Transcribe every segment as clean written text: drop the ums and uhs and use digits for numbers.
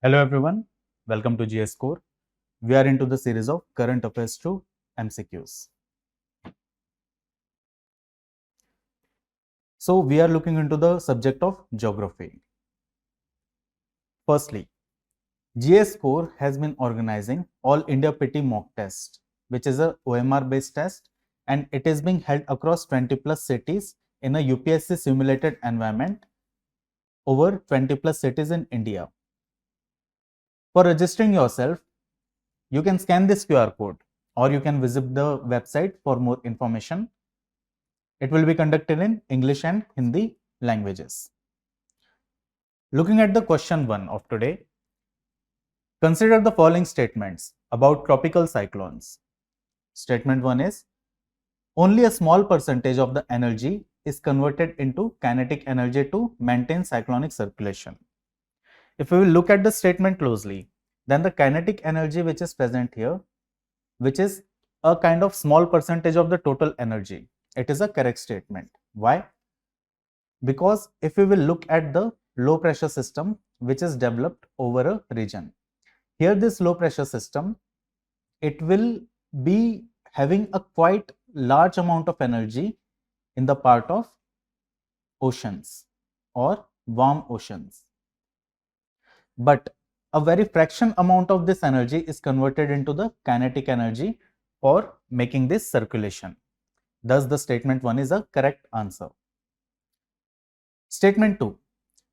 Hello everyone, welcome to GS Core. We are into the series of current affairs to MCQs. So we are looking into the subject of geography. Firstly, GS Core has been organizing All India PT mock test, which is a OMR based test, and it is being held across 20 plus cities in a UPSC simulated environment over 20 plus cities in India. For registering yourself, you can scan this QR code or you can visit the website for more information. It will be conducted in English and Hindi languages. Looking at the question 1 of today, consider the following statements about tropical cyclones. Statement 1 is, only a small percentage of the energy is converted into kinetic energy to maintain cyclonic circulation. If we will look at the statement closely, then the kinetic energy which is present here, which is a kind of small percentage of the total energy, it is a correct statement. Why? Because if we will look at the low pressure system which is developed over a region, here this low pressure system, it will be having a quite large amount of energy in the part of oceans or warm oceans, but a very fraction amount of this energy is converted into the kinetic energy for making this circulation. Thus the statement 1 is a correct answer. Statement 2.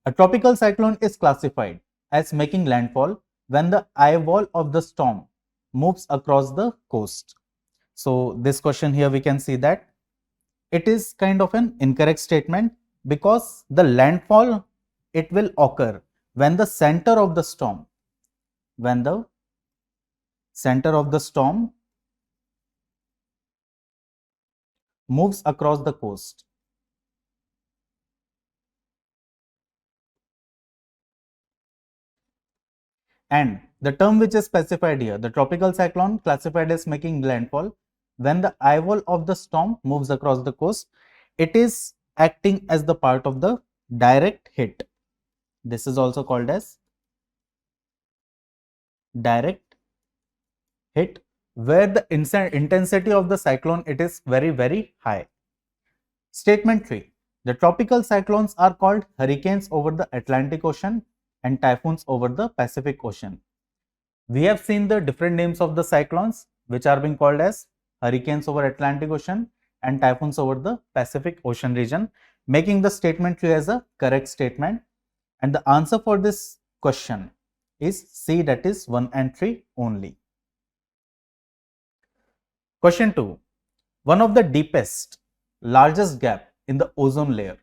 A tropical cyclone is classified as making landfall when the eye wall of the storm moves across the coast. So this question here we can see that it is kind of an incorrect statement, because the landfall, it will occur when the center of the storm, moves across the coast. And the term which is specified here, the tropical cyclone classified as making landfall when the eye wall of the storm moves across the coast, it is acting as the part of the direct hit. This is also called as direct hit, where the intensity of the cyclone, it is very high. Statement 3. The tropical cyclones are called hurricanes over the Atlantic Ocean and typhoons over the Pacific Ocean. We have seen the different names of the cyclones which are being called as hurricanes over Atlantic Ocean and typhoons over the Pacific Ocean region, making the statement 3 as a correct statement. And the answer for this question is C, that is 1 and 3 only. Question 2. One of the deepest, largest gap in the ozone layer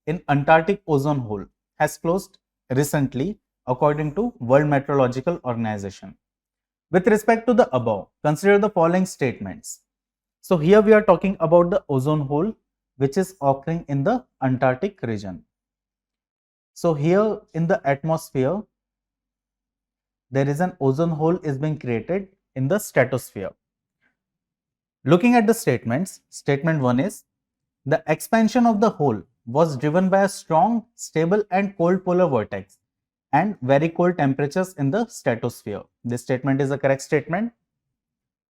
in Antarctic ozone hole has closed recently according to World Meteorological Organization. With respect to the above, consider the following statements. So here we are talking about the ozone hole which is occurring in the Antarctic region. So here in the atmosphere, there is an ozone hole is being created in the stratosphere. Looking at the statements, statement 1 is, the expansion of the hole was driven by a strong, stable and cold polar vortex and very cold temperatures in the stratosphere. This statement is a correct statement.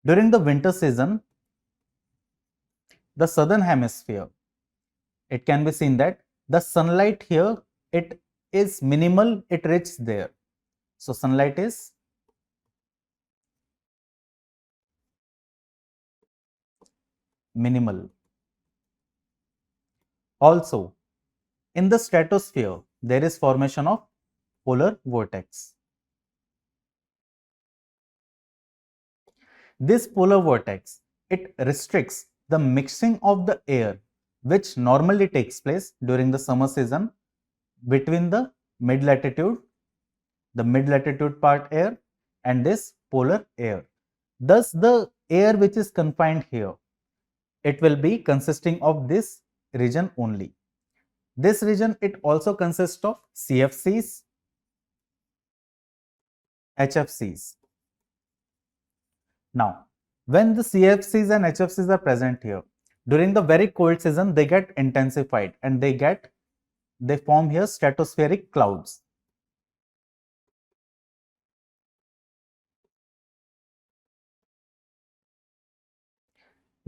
During the winter season, the southern hemisphere, it can be seen that the sunlight here, it is minimal, it reaches there. So sunlight is minimal. Also, in the stratosphere, there is formation of polar vortex. This polar vortex, it restricts the mixing of the air which normally takes place during the summer season between the mid latitude part air and this polar air. Thus the air which is confined here, it will be consisting of this region only. This region, it also consists of CFCs, HFCs. Now, when the CFCs and HFCs are present here, during the very cold season, they get intensified and they form here stratospheric clouds.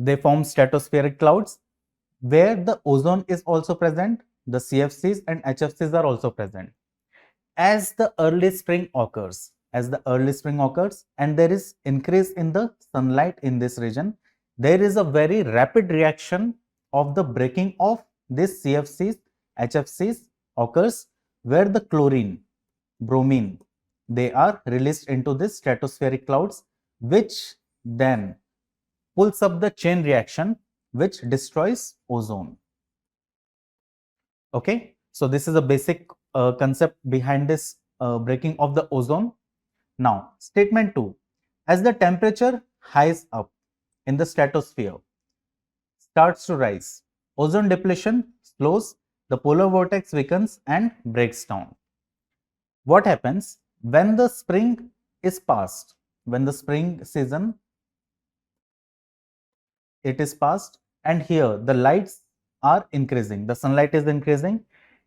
They form stratospheric clouds where the ozone is also present, the CFCs and HFCs are also present. As the early spring occurs, and there is increase in the sunlight in this region, there is a very rapid reaction of the breaking of this CFCs, HFCs occurs, where the chlorine, bromine, they are released into this stratospheric clouds, which then pulls up the chain reaction which destroys ozone. Okay, so this is a basic concept behind this breaking of the ozone. Now, statement 2. As the temperature highs up in the stratosphere starts to rise, ozone depletion slows, the polar vortex weakens and breaks down. What happens when the spring is past? When the spring season it is past, and here the lights are increasing, the sunlight is increasing,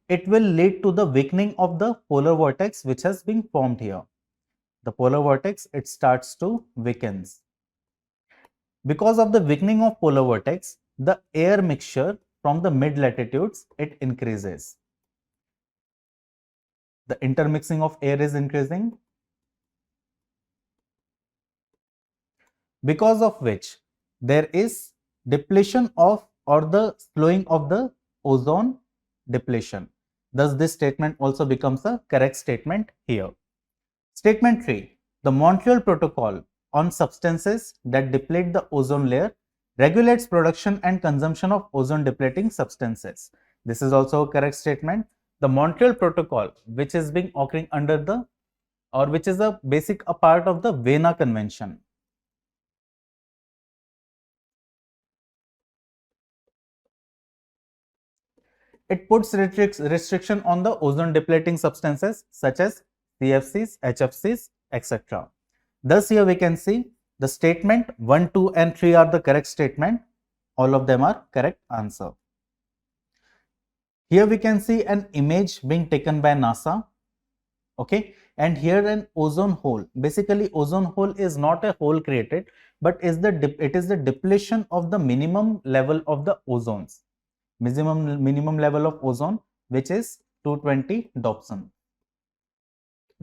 it will lead to the weakening of the polar vortex which has been formed here. The polar vortex, it starts to weakens. Because of the weakening of polar vortex, the air mixture from the mid latitudes, it increases. The intermixing of air is increasing, because of which there is depletion of, or the slowing of the ozone depletion. Thus, this statement also becomes a correct statement here. Statement 3. The Montreal Protocol on substances that deplete the ozone layer regulates production and consumption of ozone depleting substances. This is also a correct statement. The Montreal Protocol, which is being occurring under the, or which is a basic a part of the Vienna Convention. It puts restriction on the ozone depleting substances such as CFCs, HFCs, etc. Thus, here we can see the statement 1, 2 and 3 are the correct statement. All of them are correct answer. Here we can see an image being taken by NASA. Okay, and here an ozone hole. Basically, ozone hole is not a hole created, but it is the depletion of the minimum level of the ozones. Minimum level of ozone, which is 220 Dobson.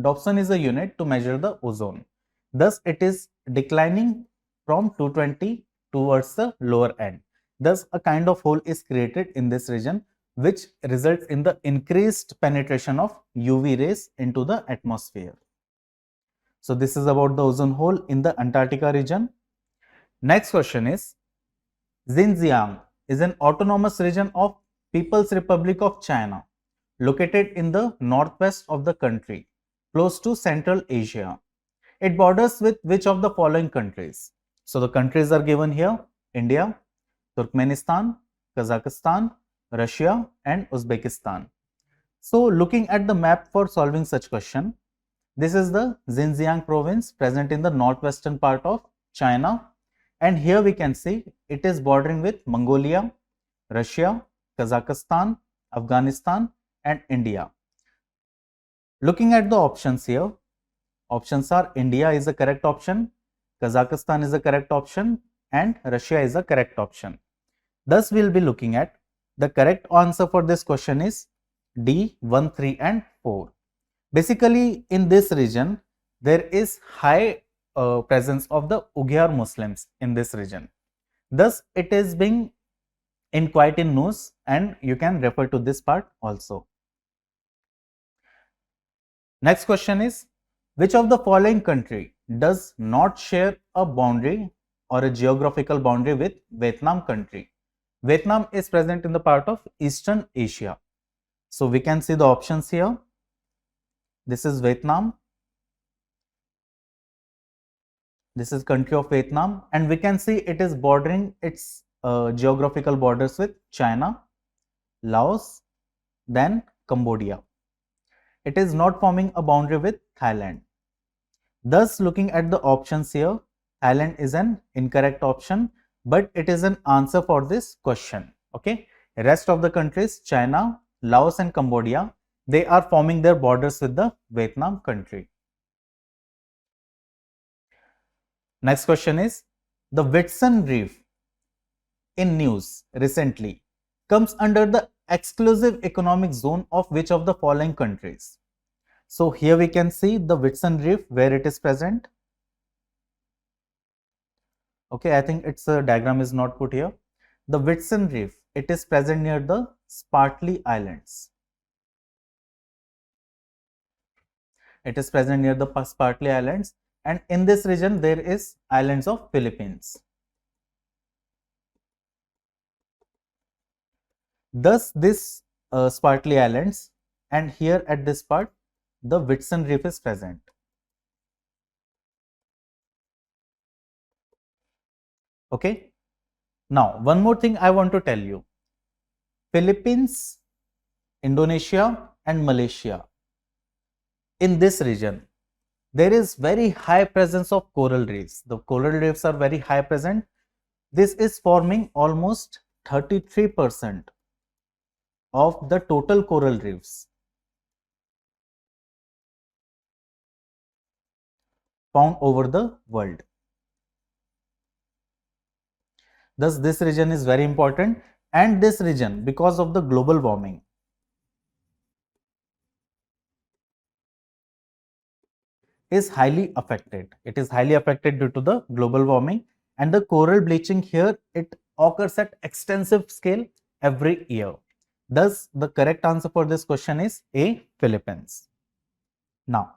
Dobson is a unit to measure the ozone. Thus, it is declining from 220 towards the lower end. Thus, a kind of hole is created in this region, which results in the increased penetration of UV rays into the atmosphere. So, this is about the ozone hole in the Antarctica region. Next question is, Xinjiang is an autonomous region of People's Republic of China, located in the northwest of the country, close to Central Asia. It borders with which of the following countries? So the countries are given here: India, Turkmenistan, Kazakhstan, Russia and Uzbekistan. So looking at the map for solving such question, this is the Xinjiang province present in the northwestern part of China, and here we can see it is bordering with Mongolia, Russia, Kazakhstan, Afghanistan and India. Looking at the options here, options are India is the correct option, Kazakhstan is the correct option and Russia is the correct option. Thus, we will be looking at the correct answer for this question is D 1, 3 and 4. Basically, in this region, there is high presence of the Uyghur Muslims in this region. Thus, it is being in quite in news, and you can refer to this part also. Next question is, which of the following country does not share a boundary or a geographical boundary with Vietnam country? Vietnam is present in the part of Eastern Asia. So we can see the options here. This is Vietnam. This is country of Vietnam, and we can see it is bordering its geographical borders with China, Laos, then Cambodia. It is not forming a boundary with Thailand. Thus, looking at the options here, Thailand is an incorrect option, but it is an answer for this question. Okay, rest of the countries, China, Laos and Cambodia, they are forming their borders with the Vietnam country. Next question is, the Whitsun Reef in news recently comes under the exclusive economic zone of which of the following countries? So here we can see the Whitsun Reef where it is present. Okay, I think its diagram is not put here. The Whitsun Reef, it is present near the Spratly Islands. It is present near the Spratly Islands, and in this region there is islands of Philippines. Thus this Spratly Islands, and here at this part the Whitsun Reef is present. Okay. Now one more thing I want to tell you. Philippines, Indonesia and Malaysia, in this region there is very high presence of coral reefs. The coral reefs are very high present. This is forming almost 33% of the total coral reefs found over the world. Thus this region is very important, and this region, because of the global warming, is highly affected. It is highly affected due to the global warming, and the coral bleaching here, it occurs at extensive scale every year. Thus the correct answer for this question is A, Philippines. Now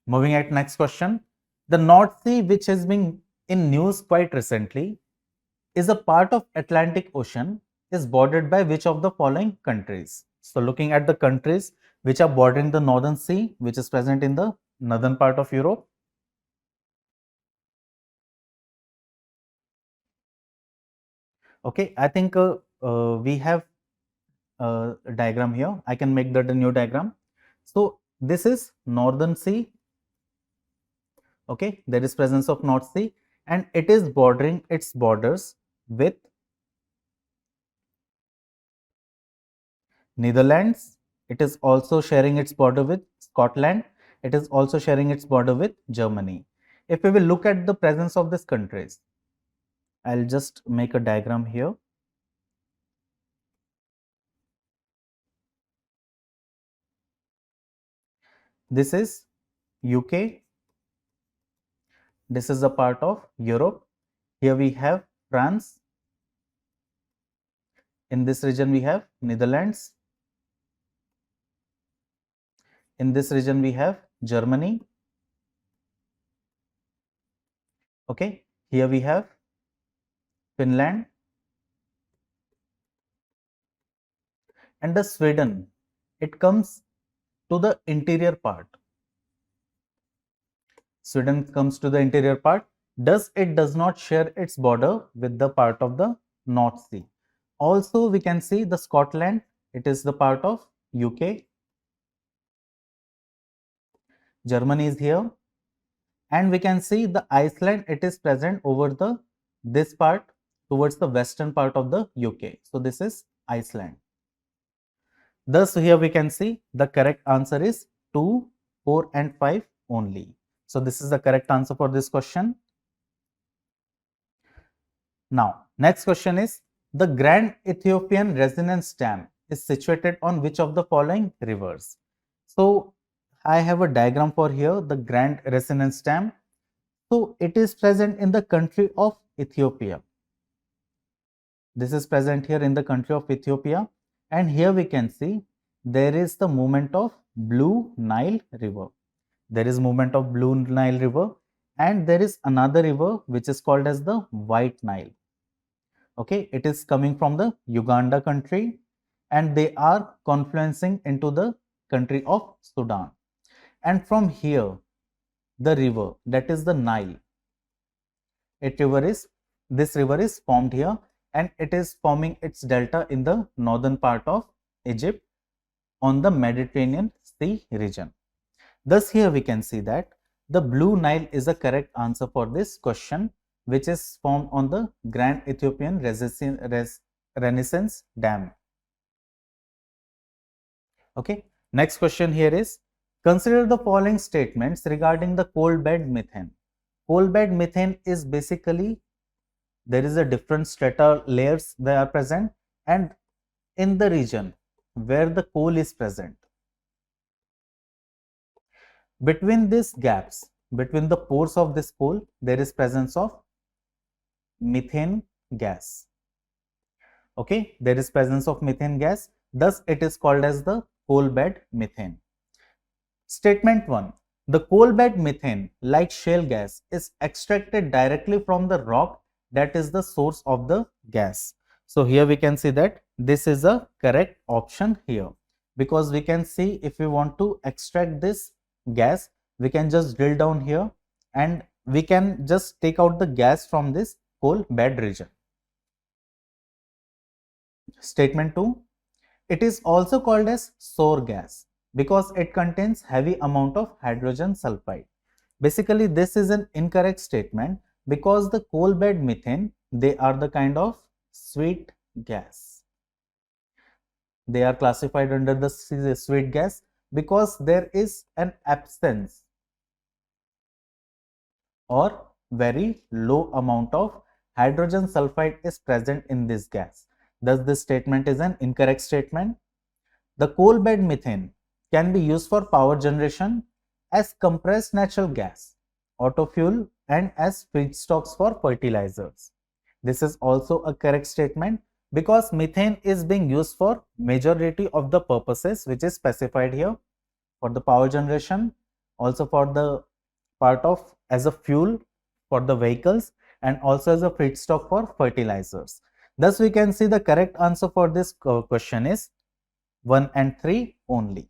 moving at next question. The North Sea, which has been in news quite recently, is a part of Atlantic Ocean, is bordered by which of the following countries? So looking at the countries which are bordering the Northern Sea, which is present in the northern part of Europe. Okay, I think we have a diagram here. I can make that a new diagram. So this is Northern Sea. Okay, there is presence of North Sea, and it is bordering its borders with Netherlands. It is also sharing its border with Scotland. It is also sharing its border with Germany. If we will look at the presence of these countries, I'll just make a diagram here. This is UK. This is a part of Europe. Here we have France. In this region we have Netherlands. In this region we have Germany. Okay, here we have Finland, and the Sweden, it comes to the interior part. Sweden comes to the interior part. Thus it does not share its border with the part of the North Sea. Also we can see the Scotland, it is the part of UK. Germany is here, and we can see the Iceland, it is present over the this part towards the western part of the UK. So this is Iceland. Thus here we can see the correct answer is 2, 4 and 5 only. So this is the correct answer for this question. Now next question is, the Grand Ethiopian Resonance Dam is situated on which of the following rivers? So I have a diagram for here, the Grand Resonance Dam. So it is present in the country of Ethiopia. This is present here in the country of Ethiopia, and here we can see there is the movement of Blue Nile River. There is movement of Blue Nile River, and there is another river which is called as the White Nile. Okay, it is coming from the Uganda country, and they are confluencing into the country of Sudan. And from here, the river, that is the Nile, this river is formed here, and it is forming its delta in the northern part of Egypt on the Mediterranean Sea region. Thus here we can see that the Blue Nile is a correct answer for this question, which is formed on the Grand Ethiopian Renaissance Dam. Okay, next question here is, consider the following statements regarding the coal bed methane. Coal bed methane is basically there is a different strata layers they are present, and in the region where the coal is present, between these gaps, between the pores of this coal, there is presence of methane gas. Okay, there is presence of methane gas, thus it is called as the coal bed methane. Statement 1. The coal bed methane, like shale gas, is extracted directly from the rock that is the source of the gas. So here we can see that this is a correct option here, because we can see if we want to extract this gas, we can just drill down here and we can just take out the gas from this coal bed region. Statement 2. It is also called as sour gas because it contains heavy amount of hydrogen sulfide. Basically, this is an incorrect statement because the coal bed methane, they are the kind of sweet gas. They are classified under the sweet gas because there is an absence or very low amount of hydrogen sulfide is present in this gas. Thus, this statement is an incorrect statement. The coal bed methane can be used for power generation as compressed natural gas, auto fuel, and as feedstocks for fertilizers. This is also a correct statement because methane is being used for majority of the purposes which is specified here, for the power generation, also for the part of as a fuel for the vehicles, and also as a feedstock for fertilizers. Thus, we can see the correct answer for this question is 1 and 3 only.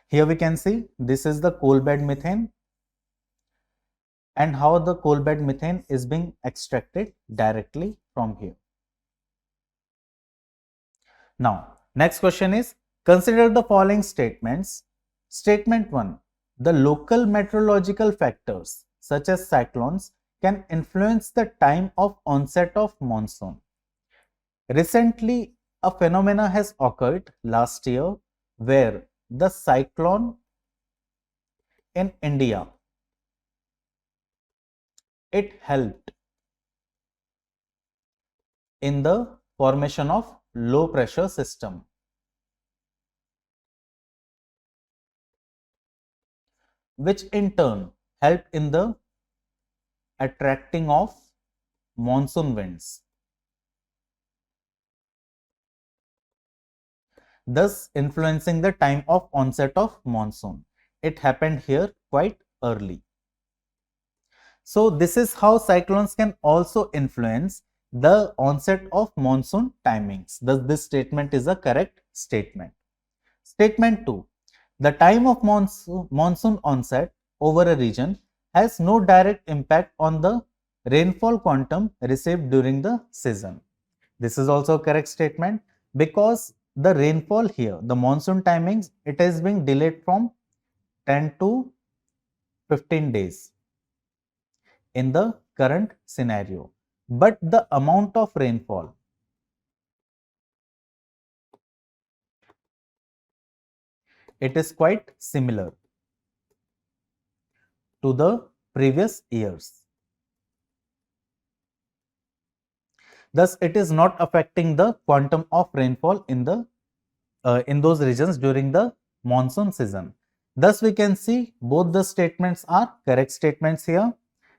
Here we can see this is the coal bed methane and how the coal bed methane is being extracted directly from here. Now, next question is, consider the following statements. Statement 1. The local meteorological factors such as cyclones can influence the time of onset of monsoon. Recently, a phenomena has occurred last year where the cyclone in India, it helped in the formation of low pressure system, which in turn helped in the attracting of monsoon winds, thus influencing the time of onset of monsoon. It happened here quite early. So this is how cyclones can also influence the onset of monsoon timings. Thus this statement is a correct statement. Statement 2. The time of monsoon onset over a region has no direct impact on the rainfall quantum received during the season. This is also a correct statement because the rainfall here, the monsoon timings, it is being delayed from 10 to 15 days in the current scenario. But the amount of rainfall, it is quite similar to the previous years. Thus, it is not affecting the quantum of rainfall in those regions during the monsoon season. Thus, we can see both the statements are correct statements here,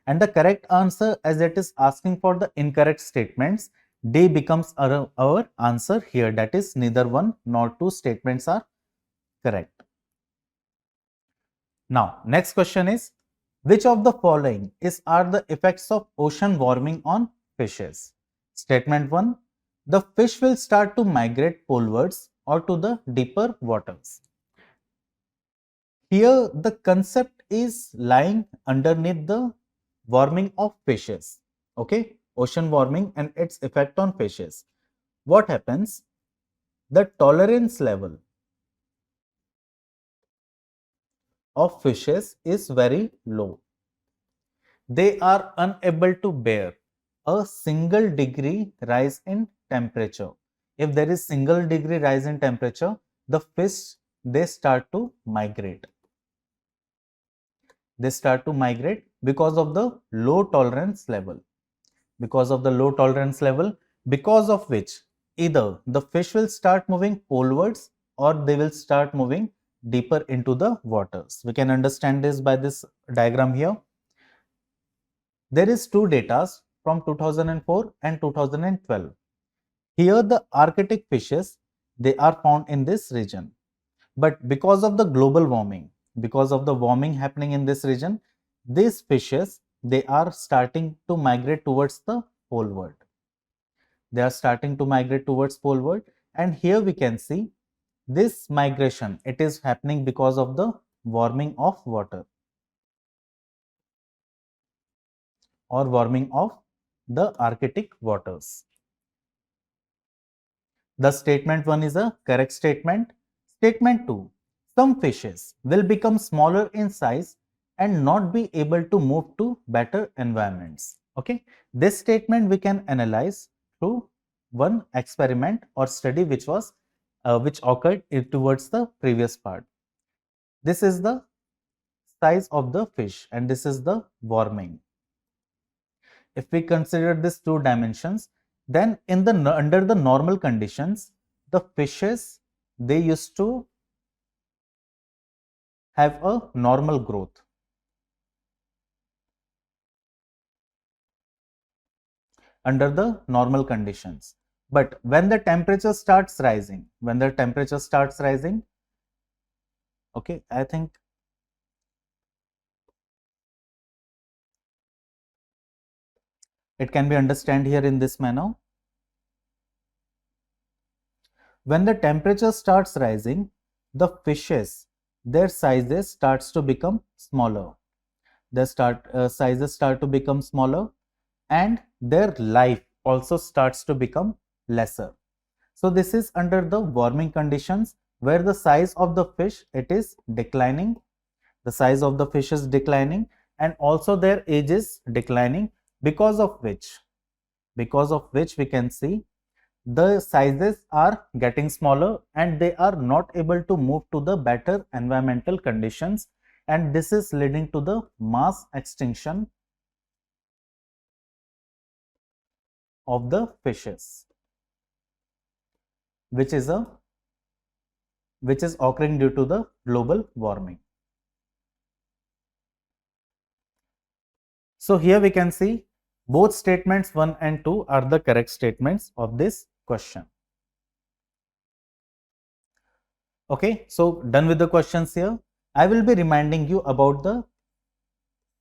and the correct answer, as it is asking for the incorrect statements, D becomes our answer here. That is, neither one nor two statements are correct. Now, next question is, which of the following are the effects of ocean warming on fishes? Statement 1. The fish will start to migrate polewards or to the deeper waters. Here, the concept is lying underneath the warming of fishes. Okay, ocean warming and its effect on fishes. What happens? The tolerance level of fishes is very low. They are unable to bear a single degree rise in temperature. If there is single degree rise in temperature, the fish, they start to migrate. They start to migrate because of the low tolerance level. because of the low tolerance level, because of which either the fish will start moving polewards or they will start moving deeper into the waters. We can understand this by this diagram here. There is two data from 2004 and 2012. Here the Arctic fishes, they are found in this region. But because of the global warming, because of the warming happening in this region, these fishes, they are starting to migrate towards the poleward. They are starting to migrate towards poleward, and here we can see this migration, it is happening because of the warming of water or warming of the Arctic waters. The statement 1 is a correct statement. Statement 2. Some fishes will become smaller in size and not be able to move to better environments. Okay. This statement we can analyze through one experiment or study which occurred towards the previous part. This is the size of the fish and this is the warming. If we consider these two dimensions, then in the under the normal conditions, the fishes, they used to have a normal growth. Under the normal conditions. But when the temperature starts rising, okay, I think it can be understood here in this manner. When the temperature starts rising, the fishes, their sizes starts to become smaller. Their sizes start to become smaller, and their life also starts to become lesser. So this is under the warming conditions where the size of the fish, it is declining. The size of the fish is declining and also their age is declining, because of which we can see the sizes are getting smaller and they are not able to move to the better environmental conditions, and this is leading to the mass extinction of the fishes, which is occurring due to the global warming. So here we can see both statements 1 and 2 are the correct statements of this question. Okay, so done with the questions here. I will be reminding you about the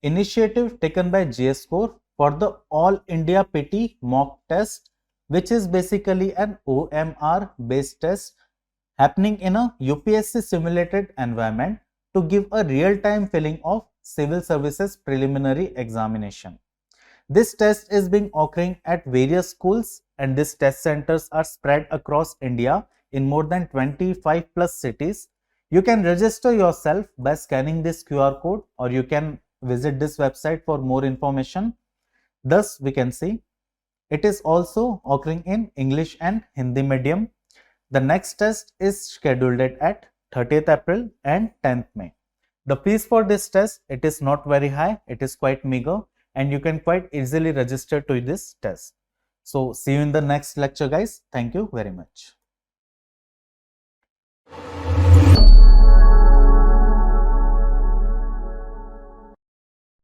initiative taken by GS Core for the All India PT mock test, which is basically an OMR based test happening in a UPSC simulated environment to give a real-time feeling of civil services preliminary examination. This test is being occurring at various schools, and these test centers are spread across India in more than 25 plus cities. You can register yourself by scanning this QR code, or you can visit this website for more information. Thus, we can see it is also occurring in English and Hindi medium. The next test is scheduled at 30th April and 10th May. The fees for this test, it is not very high, it is quite meager, and you can quite easily register to this test. So see you in the next lecture guys. Thank you very much.